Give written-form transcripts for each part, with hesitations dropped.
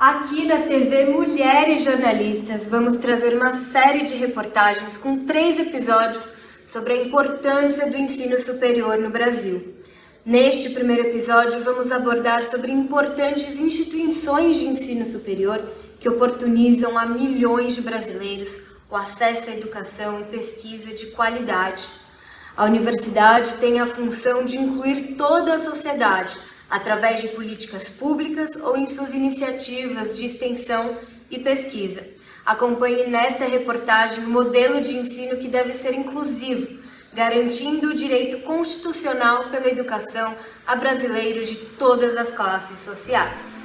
Aqui na TV Mulheres Jornalistas, vamos trazer uma série de reportagens com 3 episódios sobre a importância do ensino superior no Brasil. Neste primeiro episódio, vamos abordar sobre importantes instituições de ensino superior que oportunizam a milhões de brasileiros o acesso à educação e pesquisa de qualidade. A universidade tem a função de incluir toda a sociedade, através de políticas públicas ou em suas iniciativas de extensão e pesquisa. Acompanhe nesta reportagem o modelo de ensino que deve ser inclusivo, garantindo o direito constitucional pela educação a brasileiros de todas as classes sociais.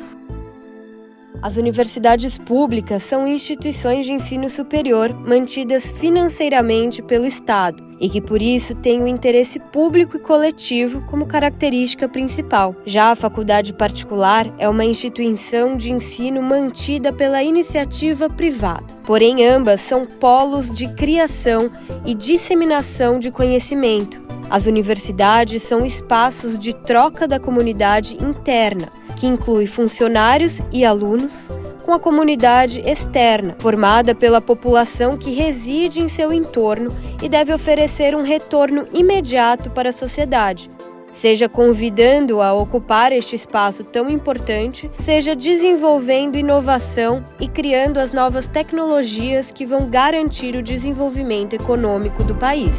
As universidades públicas são instituições de ensino superior mantidas financeiramente pelo Estado e que, por isso, têm o interesse público e coletivo como característica principal. Já a faculdade particular é uma instituição de ensino mantida pela iniciativa privada. Porém, ambas são polos de criação e disseminação de conhecimento. As universidades são espaços de troca da comunidade interna, que inclui funcionários e alunos, com a comunidade externa, formada pela população que reside em seu entorno e deve oferecer um retorno imediato para a sociedade, seja convidando-a a ocupar este espaço tão importante, seja desenvolvendo inovação e criando as novas tecnologias que vão garantir o desenvolvimento econômico do país.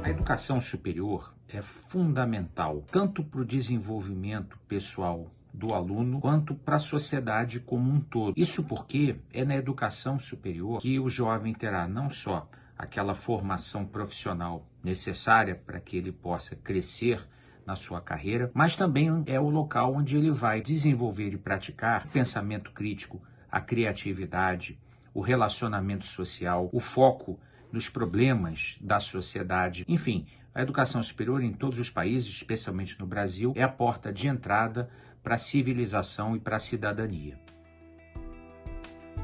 A educação superior é fundamental tanto para o desenvolvimento pessoal do aluno quanto para a sociedade como um todo. Isso porque é na educação superior que o jovem terá não só aquela formação profissional necessária para que ele possa crescer na sua carreira, mas também é o local onde ele vai desenvolver e praticar o pensamento crítico, a criatividade, o relacionamento social, o foco nos problemas da sociedade. Enfim, a educação superior em todos os países, especialmente no Brasil, é a porta de entrada para a civilização e para a cidadania.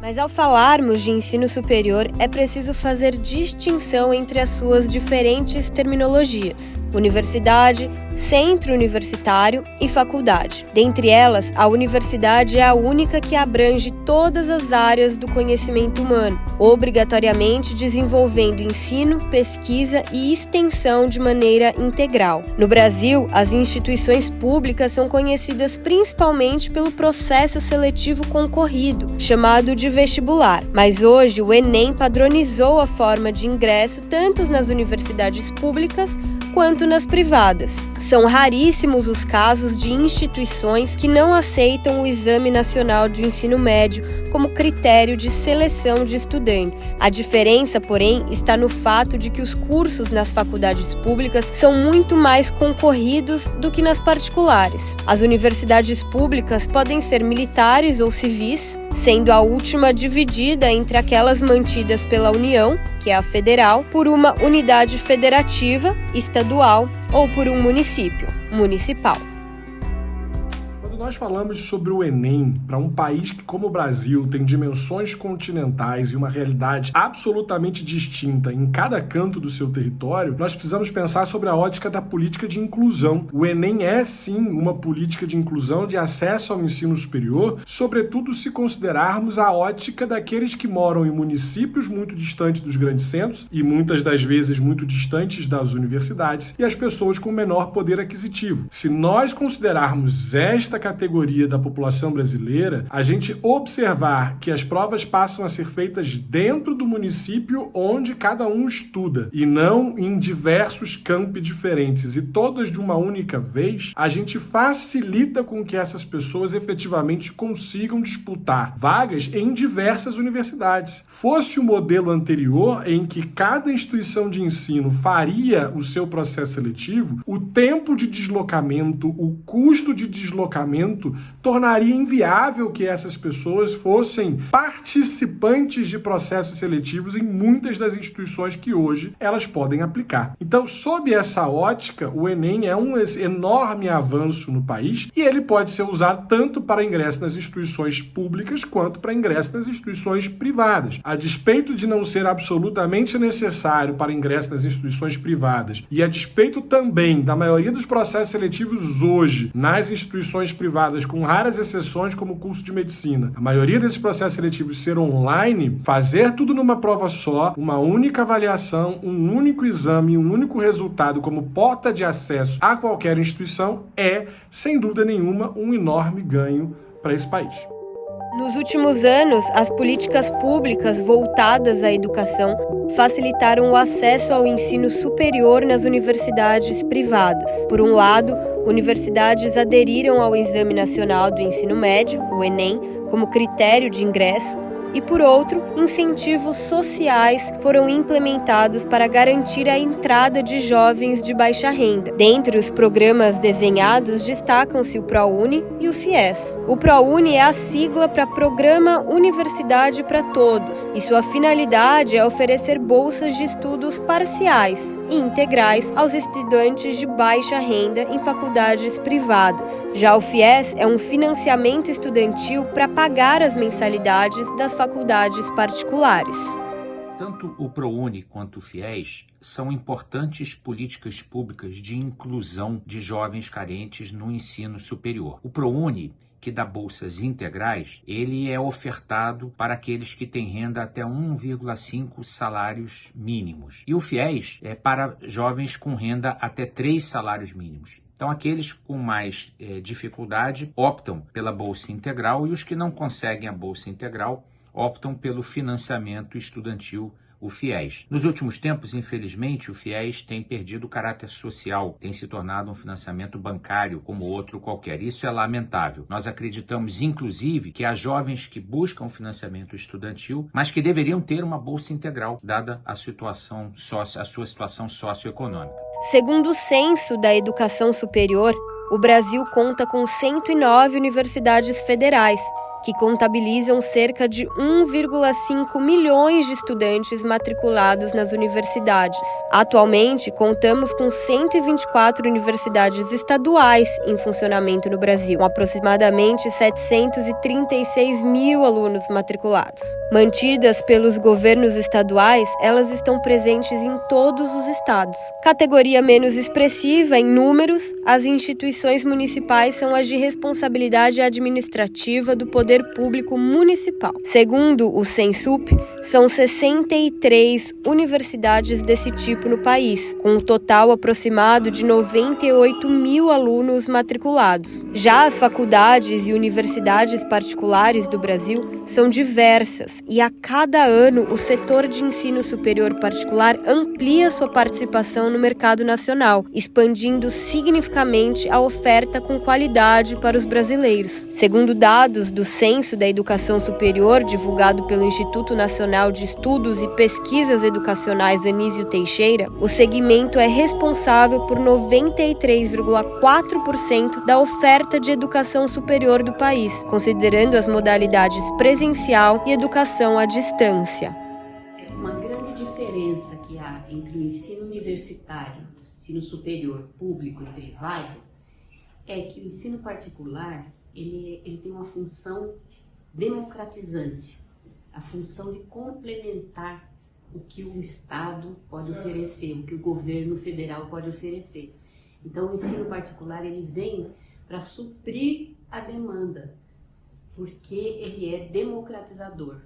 Mas ao falarmos de ensino superior, é preciso fazer distinção entre as suas diferentes terminologias: universidade, centro universitário e faculdade. Dentre elas, a universidade é a única que abrange todas as áreas do conhecimento humano, obrigatoriamente desenvolvendo ensino, pesquisa e extensão de maneira integral. No Brasil, as instituições públicas são conhecidas principalmente pelo processo seletivo concorrido, chamado de vestibular, mas hoje o Enem padronizou a forma de ingresso tanto nas universidades públicas quanto nas privadas. São raríssimos os casos de instituições que não aceitam o Exame Nacional de Ensino Médio como critério de seleção de estudantes. A diferença, porém, está no fato de que os cursos nas faculdades públicas são muito mais concorridos do que nas particulares. As universidades públicas podem ser militares ou civis, sendo a última dividida entre aquelas mantidas pela União, que é a federal, por uma unidade federativa, estadual ou por um município, municipal. Quando nós falamos sobre o Enem, para um país que, como o Brasil, tem dimensões continentais e uma realidade absolutamente distinta em cada canto do seu território, nós precisamos pensar sobre a ótica da política de inclusão. O Enem é, sim, uma política de inclusão de acesso ao ensino superior, sobretudo se considerarmos a ótica daqueles que moram em municípios muito distantes dos grandes centros e muitas das vezes muito distantes das universidades e as pessoas com menor poder aquisitivo. Se nós considerarmos esta categoria da população brasileira, a gente observar que as provas passam a ser feitas dentro do município onde cada um estuda e não em diversos campi diferentes e todas de uma única vez, a gente facilita com que essas pessoas efetivamente consigam disputar vagas em diversas universidades. Fosse o modelo anterior em que cada instituição de ensino faria o seu processo seletivo, o tempo de deslocamento, o custo de deslocamento tornaria inviável que essas pessoas fossem participantes de processos seletivos em muitas das instituições que hoje elas podem aplicar. Então, sob essa ótica, o Enem é um enorme avanço no país e ele pode ser usado tanto para ingresso nas instituições públicas quanto para ingresso nas instituições privadas. A despeito de não ser absolutamente necessário para ingresso nas instituições privadas e a despeito também da maioria dos processos seletivos hoje nas instituições privadas privadas, com raras exceções como o curso de medicina, a maioria desses processos seletivos ser online, fazer tudo numa prova só, uma única avaliação, um único exame, um único resultado como porta de acesso a qualquer instituição é, sem dúvida nenhuma, um enorme ganho para esse país. Nos últimos anos, as políticas públicas voltadas à educação facilitaram o acesso ao ensino superior nas universidades privadas. Por um lado, universidades aderiram ao Exame Nacional do Ensino Médio, o Enem, como critério de ingresso, e, por outro, incentivos sociais foram implementados para garantir a entrada de jovens de baixa renda. Dentre os programas desenhados, destacam-se o ProUni e o FIES. O ProUni é a sigla para Programa Universidade para Todos, e sua finalidade é oferecer bolsas de estudos parciais e integrais aos estudantes de baixa renda em faculdades privadas. Já o FIES é um financiamento estudantil para pagar as mensalidades das faculdades particulares. Tanto o ProUni quanto o FIES são importantes políticas públicas de inclusão de jovens carentes no ensino superior. O ProUni, que dá bolsas integrais, ele é ofertado para aqueles que têm renda até 1,5 salários mínimos. E o FIES é para jovens com renda até 3 salários mínimos. Então, aqueles com mais dificuldade optam pela bolsa integral e os que não conseguem a bolsa integral optam pelo financiamento estudantil, o FIES. Nos últimos tempos, infelizmente, o FIES tem perdido o caráter social, tem se tornado um financiamento bancário como outro qualquer. Isso é lamentável. Nós acreditamos, inclusive, que há jovens que buscam financiamento estudantil, mas que deveriam ter uma bolsa integral, dada a sua situação socioeconômica. Segundo o Censo da Educação Superior, o Brasil conta com 109 universidades federais, que contabilizam cerca de 1,5 milhões de estudantes matriculados nas universidades. Atualmente, contamos com 124 universidades estaduais em funcionamento no Brasil, com aproximadamente 736 mil alunos matriculados. Mantidas pelos governos estaduais, elas estão presentes em todos os estados. Categoria menos expressiva em números, as instituições municipais são as de responsabilidade administrativa do Poder Público Municipal. Segundo o Censup, são 63 universidades desse tipo no país, com um total aproximado de 98 mil alunos matriculados. Já as faculdades e universidades particulares do Brasil são diversas e a cada ano o setor de ensino superior particular amplia sua participação no mercado nacional, expandindo significativamente a oferta com qualidade para os brasileiros. Segundo dados do Censo da Educação Superior, divulgado pelo Instituto Nacional de Estudos e Pesquisas Educacionais Anísio Teixeira, o segmento é responsável por 93,4% da oferta de educação superior do país, considerando as modalidades presencial e educação à distância. Uma grande diferença que há entre o ensino universitário, o ensino superior público e privado, é que o ensino particular ele tem uma função democratizante, a função de complementar o que o Estado pode oferecer, o que o governo federal pode oferecer. Então, o ensino particular ele vem para suprir a demanda, porque ele é democratizador.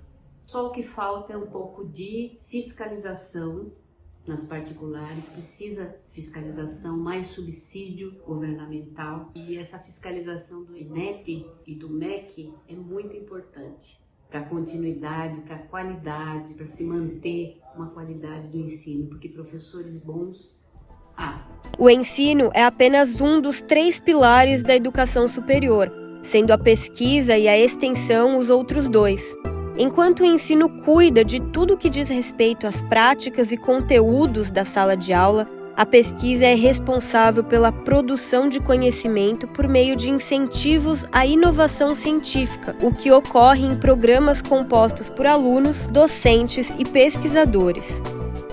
Só o que falta é um pouco de fiscalização nas particulares, precisa fiscalização, mais subsídio governamental, e essa fiscalização do INEP e do MEC é muito importante para a continuidade, para a qualidade, para se manter uma qualidade do ensino, porque professores bons há. O ensino é apenas um dos 3 pilares da educação superior, sendo a pesquisa e a extensão os outros 2. Enquanto o ensino cuida de tudo que diz respeito às práticas e conteúdos da sala de aula, a pesquisa é responsável pela produção de conhecimento por meio de incentivos à inovação científica, o que ocorre em programas compostos por alunos, docentes e pesquisadores.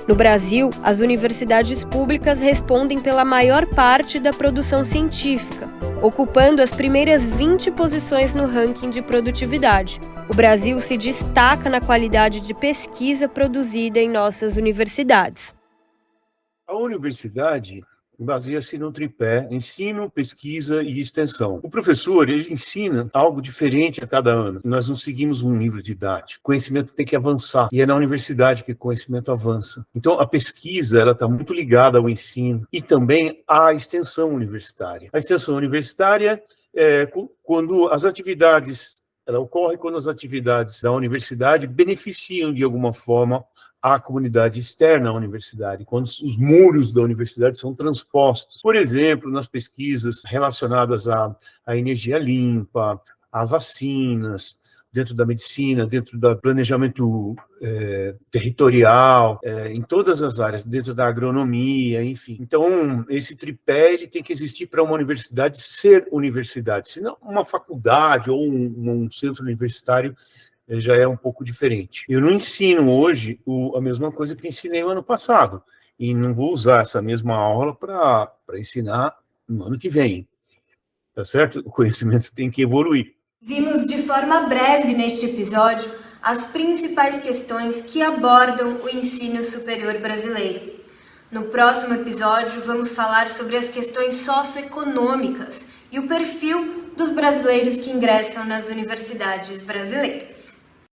No Brasil, as universidades públicas respondem pela maior parte da produção científica, ocupando as primeiras 20 posições no ranking de produtividade. O Brasil se destaca na qualidade de pesquisa produzida em nossas universidades. A universidade baseia-se no tripé ensino, pesquisa e extensão. O professor, ele ensina algo diferente a cada ano. Nós não seguimos um livro didático. O conhecimento tem que avançar. E é na universidade que o conhecimento avança. Então, a pesquisa, ela está muito ligada ao ensino e também à extensão universitária. A extensão universitária é quando as atividades, ela ocorre quando as atividades da universidade beneficiam de alguma forma à comunidade externa à universidade, quando os muros da universidade são transpostos. Por exemplo, nas pesquisas relacionadas à energia limpa, a vacinas, dentro da medicina, dentro do planejamento territorial, em todas as áreas, dentro da agronomia, enfim. Então, esse tripé ele tem que existir para uma universidade ser universidade, senão uma faculdade ou um centro universitário já é um pouco diferente. Eu não ensino hoje a mesma coisa que ensinei no ano passado, e não vou usar essa mesma aula para ensinar no ano que vem, tá certo? O conhecimento tem que evoluir. Vimos de forma breve neste episódio as principais questões que abordam o ensino superior brasileiro. No próximo episódio, vamos falar sobre as questões socioeconômicas e o perfil dos brasileiros que ingressam nas universidades brasileiras.